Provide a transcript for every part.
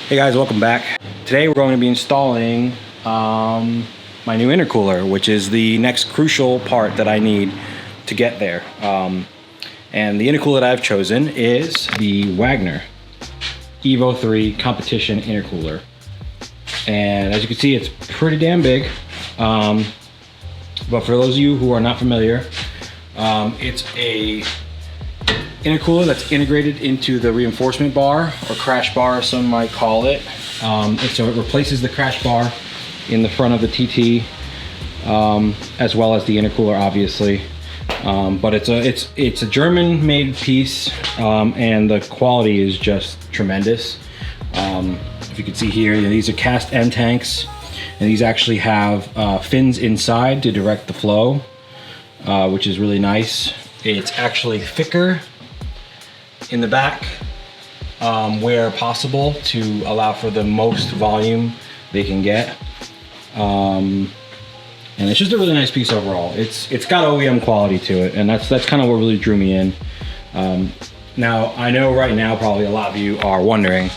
Hey guys, welcome back. Today we're going to be installing my new intercooler, which is the next crucial part that I need to get there. And the intercooler that I've chosen is the Wagner EVO3 competition intercooler. And as you can see, it's pretty damn big. But for those of you who are not familiar, it's a intercooler that's integrated into the reinforcement bar, or crash bar some might call it. And so it replaces the crash bar in the front of the TT, as well as the intercooler, obviously. But it's a German-made piece, and the quality is just tremendous. If you can see here, these are cast end tanks, and these actually have fins inside to direct the flow, which is really nice. It's actually thicker in the back where possible to allow for the most volume they can get. And it's just a really nice piece overall. It's got OEM quality to it, and that's kind of what really drew me in. Now, I know right now probably a lot of you are wondering,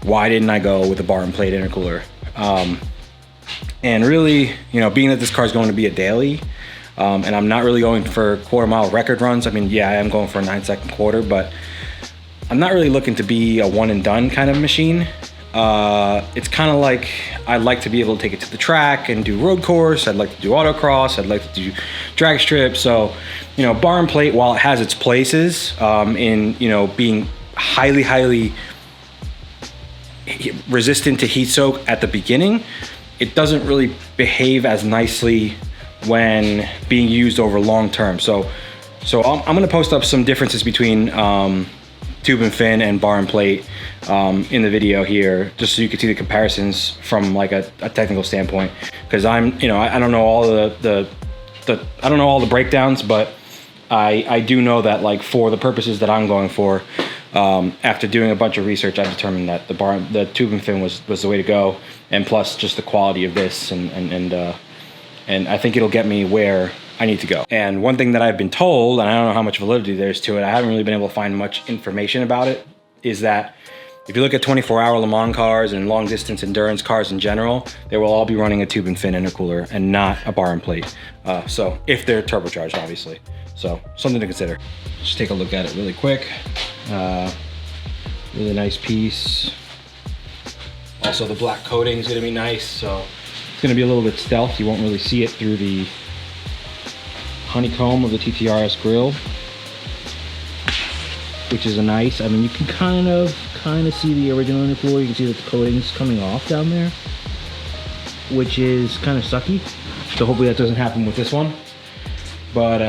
why didn't I go with a bar and plate intercooler? And really, being that this car is going to be a daily, and I'm not really going for quarter-mile record runs. I mean, yeah, I am going for a 9-second quarter, but I'm not really looking to be a one-and-done kind of machine. It's kind of like, I'd like to be able to take it to the track and do road course. I'd like to do autocross. I'd like to do drag strip. So, bar and plate, while it has its places in, being highly resistant to heat soak at the beginning, it doesn't really behave as nicely when being used over long term. So I'm gonna post up some differences between tube and fin and bar and plate in the video here, just so you can see the comparisons from like a technical standpoint. Because I don't know all the I don't know all the breakdowns, but I do know that, like, for the purposes that I'm going for, after doing a bunch of research, I determined that the tube and fin was the way to go, and plus just the quality of this, and I think it'll get me where I need to go. And one thing that I've been told, and I don't know how much validity there's to it, I haven't really been able to find much information about it, is that if you look at 24-hour Le Mans cars and long distance endurance cars in general, they will all be running a tube and fin intercooler and not a bar and plate. So if they're turbocharged, obviously. So something to consider. Just take a look at it really quick. Really nice piece. Also, the black coating is gonna be nice, so it's gonna be a little bit stealth. You won't really see it through the honeycomb of the TTRS grille, which is nice. I mean, you can kind of see the original intercooler. You can see that the coating's coming off down there, which is kind of sucky. So hopefully that doesn't happen with this one. But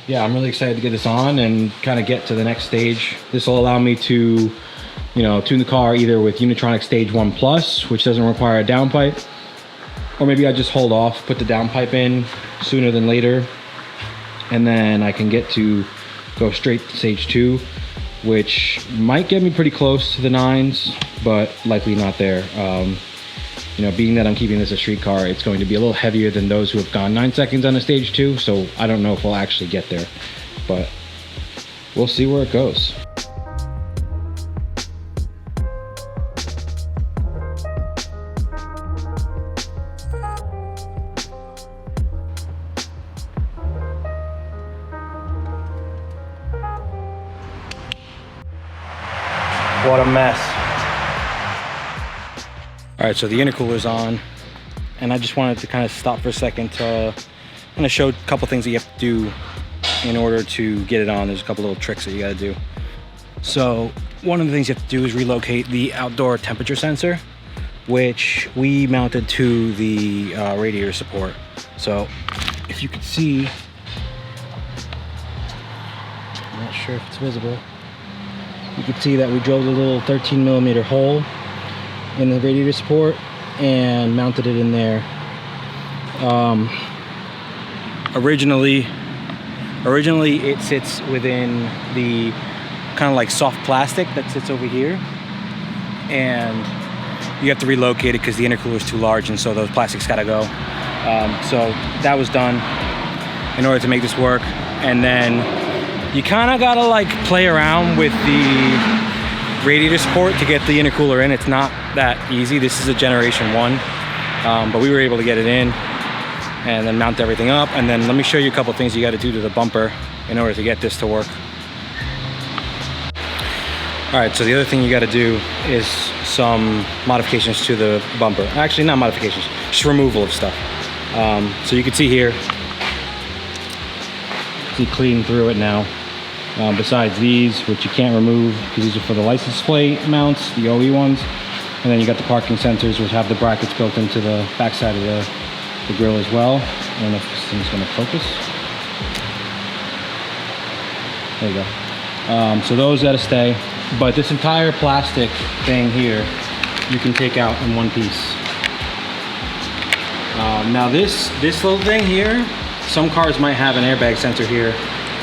yeah, I'm really excited to get this on and kind of get to the next stage. This will allow me to, tune the car either with Unitronic Stage 1 Plus, which doesn't require a downpipe, or maybe I just hold off, put the downpipe in sooner than later, and then I can go straight to Stage 2, which might get me pretty close to the 9s, but likely not there. Being that I'm keeping this a street car, it's going to be a little heavier than those who have gone 9 seconds on a Stage 2, so I don't know if we'll actually get there, but we'll see where it goes. What a mess. All right, so the intercooler's on, and I just wanted to kind of stop for a second to kind of show a couple things that you have to do in order to get it on. There's a couple little tricks that you gotta do. So one of the things you have to do is relocate the outdoor temperature sensor, which we mounted to the radiator support. So if you could see, I'm not sure if it's visible, you can see that we drilled a little 13mm hole in the radiator support and mounted it in there. Originally it sits within the kind of like soft plastic that sits over here, and you have to relocate it because the intercooler is too large, and so those plastics gotta go. So that was done in order to make this work. And then you kind of gotta like play around with radiator support to get the intercooler in. It's not that easy. This is a generation 1, but we were able to get it in and then mount everything up. And then let me show you a couple things you got to do to the bumper in order to get this to work. All right, so the other thing you got to do is some modifications to the bumper. Actually, not modifications, just removal of stuff. So you can see here, see clean through it now. Besides these, which you can't remove because these are for the license plate mounts, the OE ones. And then you got the parking sensors, which have the brackets built into the backside of the grill as well. I don't know if this thing's going to focus. There you go. So those got to stay. But this entire plastic thing here, you can take out in one piece. Now this little thing here, some cars might have an airbag sensor here,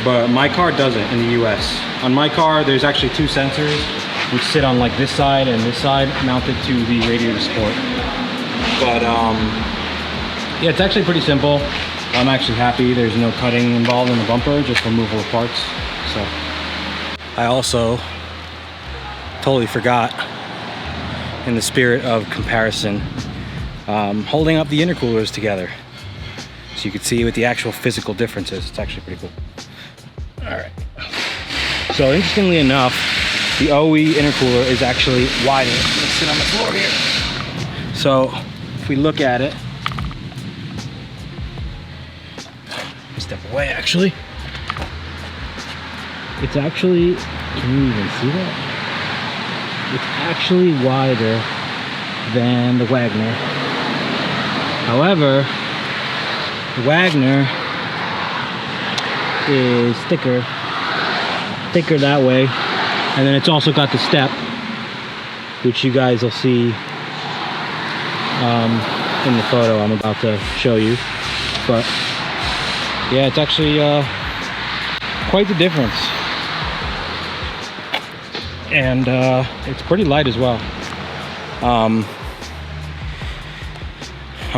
but my car doesn't in the US. On my car, there's actually 2 sensors, which sit on like this side and this side, mounted to the radiator support. But yeah, it's actually pretty simple. I'm actually happy there's no cutting involved in the bumper, just removal of parts. So I also totally forgot, in the spirit of comparison, holding up the intercoolers together so you can see what the actual physical differences. It's actually pretty cool. All right, so interestingly enough, the OE intercooler is actually wider. Let's sit on the floor here. So if we look at it, step away actually, it's actually, can you even see that? It's actually wider than the Wagner. However, the Wagner is thicker that way. And then it's also got the step, which you guys will see in the photo I'm about to show you. But yeah, it's actually quite the difference. And it's pretty light as well. I'm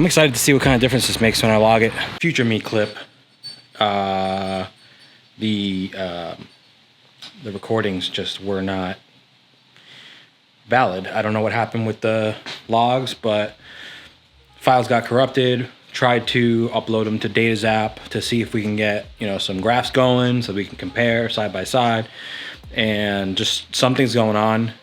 excited to see what kind of difference this makes when I log it. Future me clip, the recordings just were not valid. I don't know what happened with the logs, but files got corrupted. Tried to upload them to DataZap to see if we can get, you know, some graphs going so we can compare side by side. And just something's going on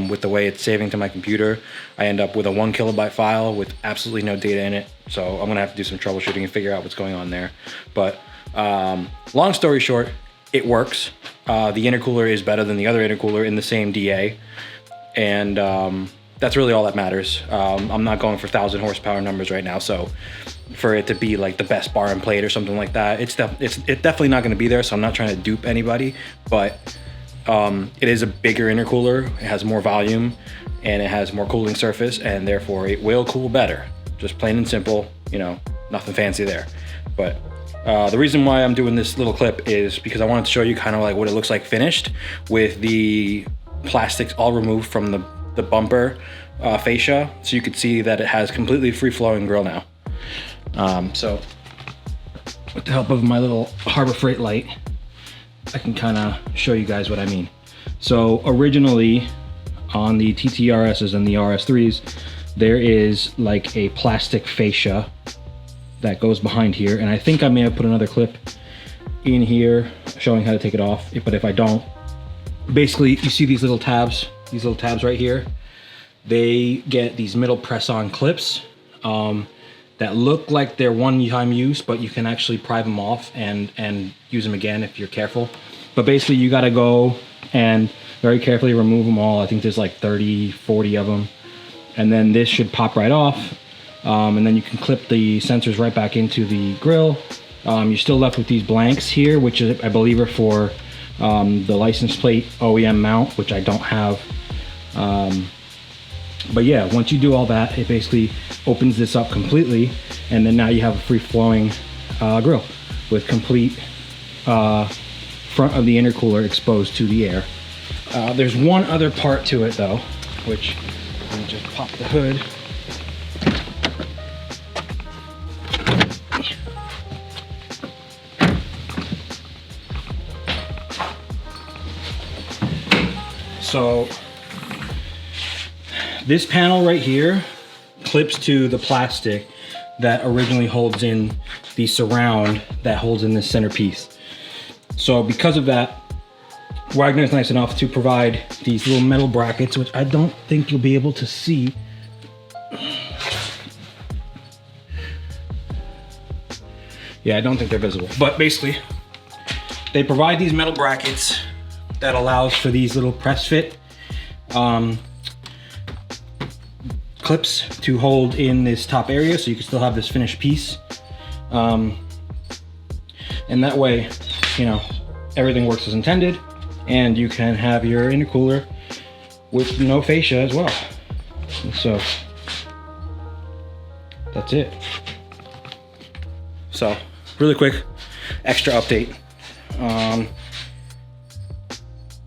with the way it's saving to my computer. I end up with a 1 kilobyte file with absolutely no data in it. So I'm gonna have to do some troubleshooting and figure out what's going on there. But long story short, it works. The intercooler is better than the other intercooler in the same DA. And that's really all that matters. I'm not going for 1,000 horsepower numbers right now. So for it to be like the best bar and plate or something like that, it's definitely not gonna be there. So I'm not trying to dupe anybody, but it is a bigger intercooler. It has more volume and it has more cooling surface, and therefore it will cool better. Just plain and simple, you know, nothing fancy there. But the reason why I'm doing this little clip is because I wanted to show you kind of like what it looks like finished with the plastics all removed from the bumper fascia, so you could see that it has completely free-flowing grill now. So with the help of my little Harbor Freight light, I can kind of show you guys what I mean. So originally on the TTRSs and the RS3s, there is like a plastic fascia that goes behind here, and I think I may have put another clip in here showing how to take it off, but if I don't, basically you see these little tabs right here. They get these middle press-on clips that look like they're one-time use, but you can actually pry them off and use them again if you're careful. But basically you gotta go and very carefully remove them all. I think there's like 30, 40 of them. And then this should pop right off. And then you can clip the sensors right back into the grill. You're still left with these blanks here, which is, I believe, are for the license plate OEM mount, which I don't have. But yeah, once you do all that, it basically opens this up completely, and then now you have a free-flowing grill with complete front of the intercooler exposed to the air. There's one other part to it though, which, let me just pop the hood. So This panel right here clips to the plastic that originally holds in the surround that holds in this centerpiece. So because of that, Wagner is nice enough to provide these little metal brackets, which I don't think you'll be able to see. Yeah, I don't think they're visible, but basically they provide these metal brackets that allows for these little press fit clips to hold in this top area, so you can still have this finished piece. And that way, you know, everything works as intended, and you can have your intercooler with no fascia as well. And so that's it. So really quick extra update.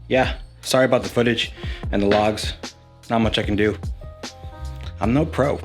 Yeah, sorry about the footage and the logs. Not much I can do. I'm no pro.